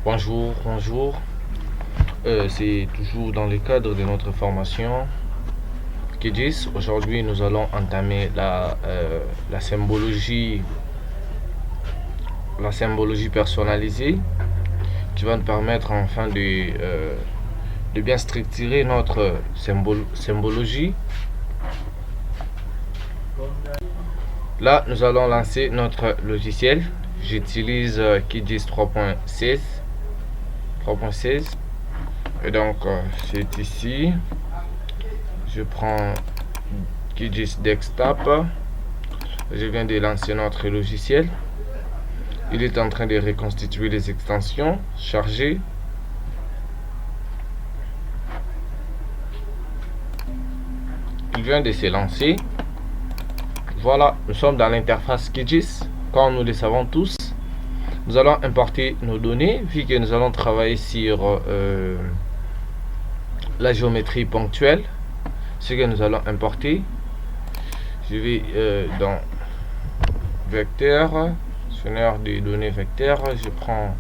Bonjour. C'est toujours dans le cadre de notre formation QGIS. Aujourd'hui, nous allons entamer la symbologie personnalisée qui va nous permettre enfin de bien structurer notre symbologie. Là, nous allons lancer notre logiciel. J'utilise QGIS 3.16 et donc c'est ici. Je prends QGIS Desktop. Je viens de lancer notre logiciel. Il est en train de reconstituer les extensions, charger. Il vient de se lancer. Voilà, nous sommes dans l'interface QGIS. Comme nous le savons tous, nous allons importer nos données, vu que nous allons travailler sur la géométrie ponctuelle. Ce que nous allons importer, je vais dans vecteur, gestionnaire des données vecteurs, je prends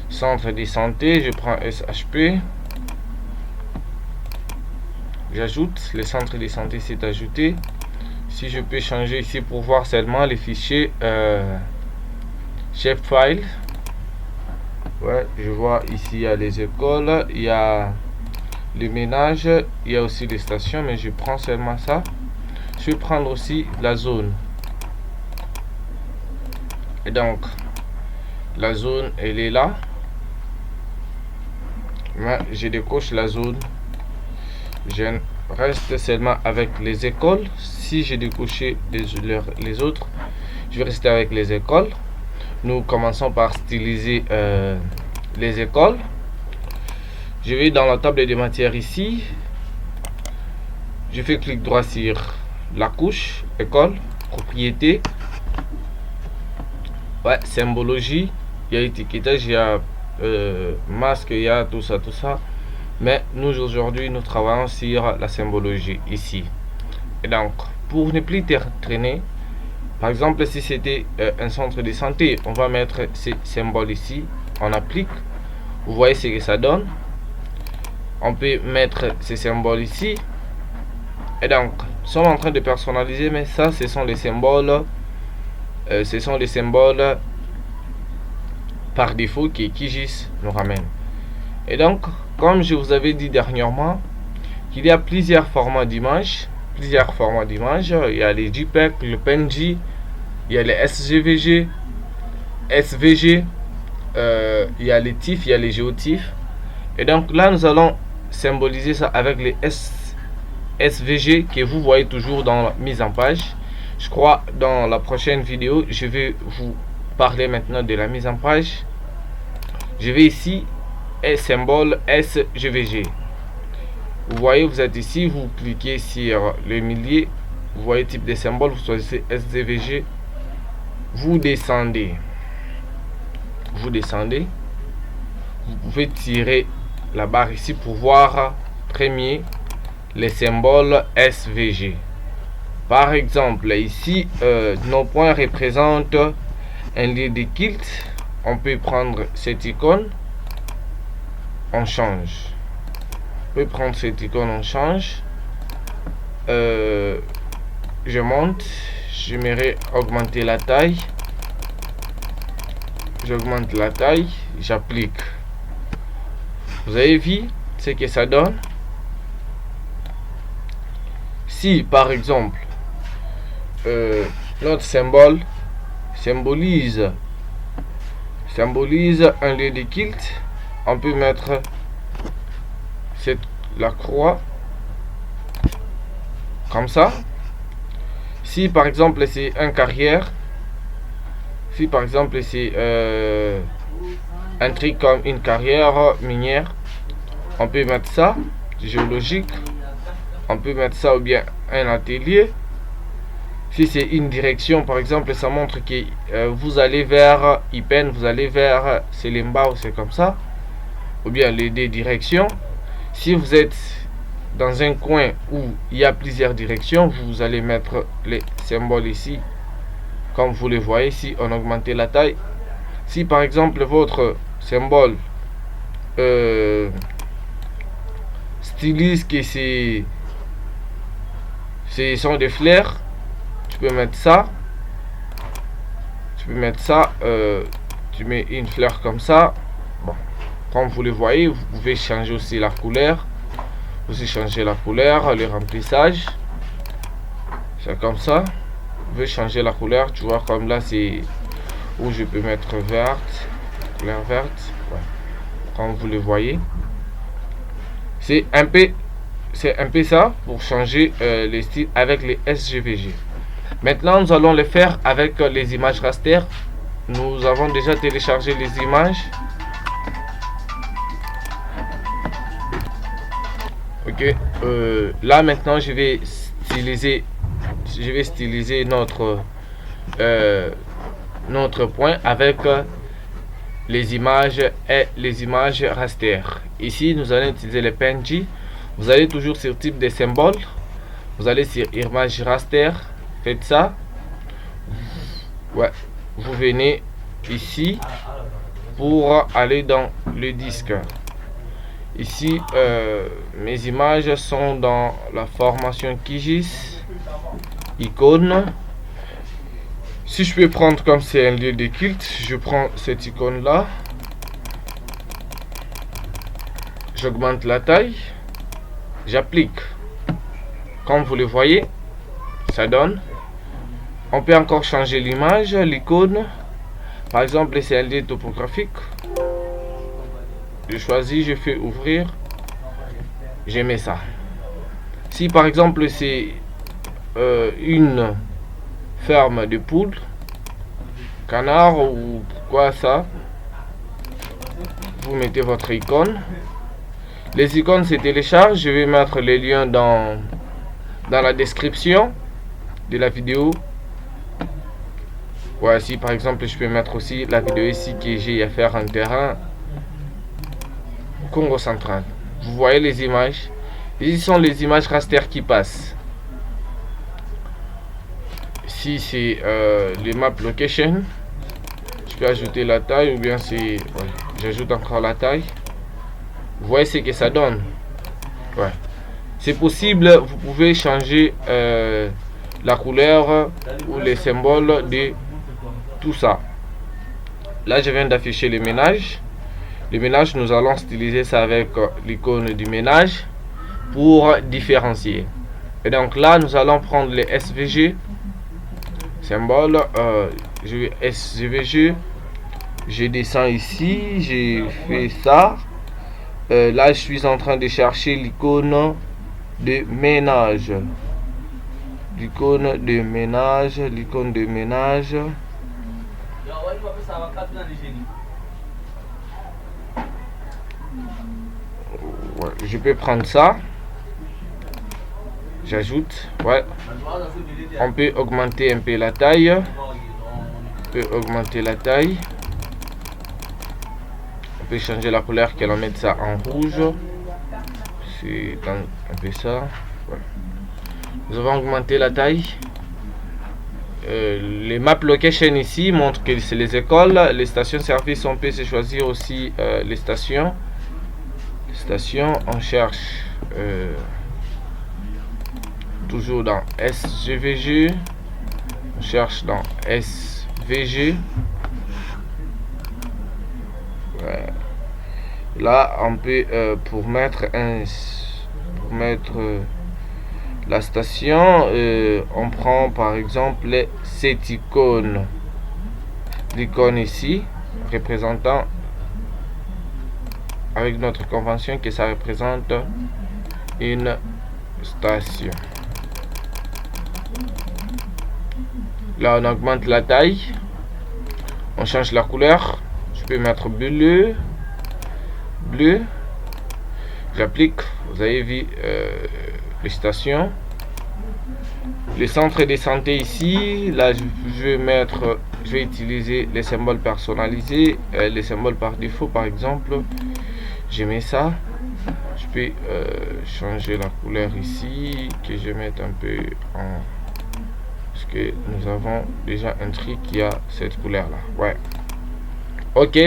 centre de santé, je prends SHP, j'ajoute, le centre de santé s'est ajouté. Si je peux changer ici pour voir seulement les fichiers shapefile. Ouais, je vois ici il y a les écoles, il y a les ménages, il y a aussi les stations, mais je prends seulement ça. Je vais prendre aussi la zone. Et donc la zone elle est là. Moi, je décoche la zone. Je reste seulement avec les écoles. Si j'ai décoché les autres, je vais rester avec les écoles. Nous commençons par styliser les écoles. Je vais dans la table des matières ici. Je fais clic droit sur la couche école, propriété. Ouais, symbologie. Il y a étiquetage, il y a masque, il y a tout ça. Mais nous aujourd'hui nous travaillons sur la symbologie ici. Et donc pour ne plus traîner, par exemple si c'était un centre de santé, on va mettre ces symboles ici, on applique, vous voyez ce que ça donne. On peut mettre ces symboles ici. Et donc nous sommes en train de personnaliser, mais ça ce sont les symboles par défaut que QGIS nous ramène. Et donc comme je vous avais dit dernièrement, qu'il y a plusieurs formats d'images. Il y a les JPEG, le PNG, il y a les SVG, il y a les TIFF, il y a les GeoTIFF. Et donc là, nous allons symboliser ça avec les SVG que vous voyez toujours dans la mise en page. Je crois dans la prochaine vidéo, je vais vous parler maintenant de la mise en page. Je vais ici symbole SVG. Vous voyez, vous êtes ici, vous cliquez sur le millier, vous voyez type de symbole, vous choisissez SVG, vous descendez, vous pouvez tirer la barre ici pour voir premier les symboles SVG. Par exemple ici nos points représentent un lieu de culte. On peut prendre cette icône, on change. On peut prendre cette icône, on change. Je monte, j'aimerais augmenter la taille. J'augmente la taille, j'applique. Vous avez vu ce que ça donne? Si par exemple notre symbole symbolise un lieu de culte, on peut mettre la croix comme ça. Si par exemple c'est un carrière, si par exemple c'est un truc comme une carrière minière, on peut mettre ça, géologique, on peut mettre ça, ou bien un atelier. Si c'est une direction, par exemple, ça montre que vous allez vers Ipen, vous allez vers Selimba, ou c'est comme ça, ou bien les deux directions. Si vous êtes dans un coin où il y a plusieurs directions, vous allez mettre les symboles ici, comme vous le voyez ici. On augmente la taille. Si par exemple votre symbole stylise que ce sont des fleurs, tu peux mettre ça. Tu mets une fleur comme ça. Bon, comme vous le voyez, vous pouvez changer aussi la couleur. Le remplissage. C'est comme ça. Vous pouvez changer la couleur. Tu vois, comme là, c'est où je peux mettre verte, couleur verte. Ouais. Comme vous le voyez, c'est un peu ça pour changer les styles avec les SVG. Maintenant, nous allons le faire avec les images raster. Nous avons déjà téléchargé les images. Ok. Là maintenant, je vais styliser notre point avec les images et les images raster. Ici, nous allons utiliser le PNG. Vous allez toujours sur type de symbole. Vous allez sur image raster. Faites ça. Ouais. Vous venez ici pour aller dans le disque. Ici, mes images sont dans la formation QGIS, icône. Si je peux prendre comme c'est un lieu de culte, je prends cette icône là. J'augmente la taille. J'applique. Comme vous le voyez, ça donne. On peut encore changer l'image, l'icône. Par exemple, c'est un lieu topographique. Je choisis, je fais ouvrir. Je mets ça. Si par exemple c'est une ferme de poules, canard ou quoi ça, vous mettez votre icône. Les icônes se téléchargent. Je vais mettre les liens dans la description de la vidéo. Voici par exemple, je peux mettre aussi la vidéo ici que j'ai à faire en terrain Congo central. Vous voyez les images. Ici sont les images raster qui passent. Ici c'est les map location. Je peux ajouter la taille ou bien c'est j'ajoute encore la taille. Vous voyez ce que ça donne. Ouais. C'est possible, vous pouvez changer la couleur ou les symboles de tout ça. Là je viens d'afficher les ménages. Les ménages, nous allons styliser ça avec l'icône du ménage pour différencier. Et donc là nous allons prendre les SVG symbole. Je vais SVG, je descends ici, j'ai fait ça. Là je suis en train de chercher l'icône de ménage. L'icône de ménage. Ouais, je peux prendre ça. J'ajoute. Ouais. On peut augmenter un peu la taille. On peut changer la couleur, qu'elle en mette ça en rouge. C'est un peu ça. Ouais. Nous avons augmenté la taille. Les map location ici montrent que c'est les écoles. Les stations service, on peut se choisir aussi les stations. On cherche toujours dans SVG. On cherche dans SVG. Ouais. Là on peut pour mettre la station, on prend par exemple cette icône, l'icône ici représentant avec notre convention que ça représente une station. Là on augmente la taille, on change la couleur. Je peux mettre bleu, j'applique. Vous avez vu les stations, les centres de santé ici. Là je vais utiliser les symboles personnalisés, les symboles par défaut. Par exemple, je mets ça. Je peux changer la couleur ici, que je mette un peu en, parce que nous avons déjà un truc qui a cette couleur là. Ouais. Ok.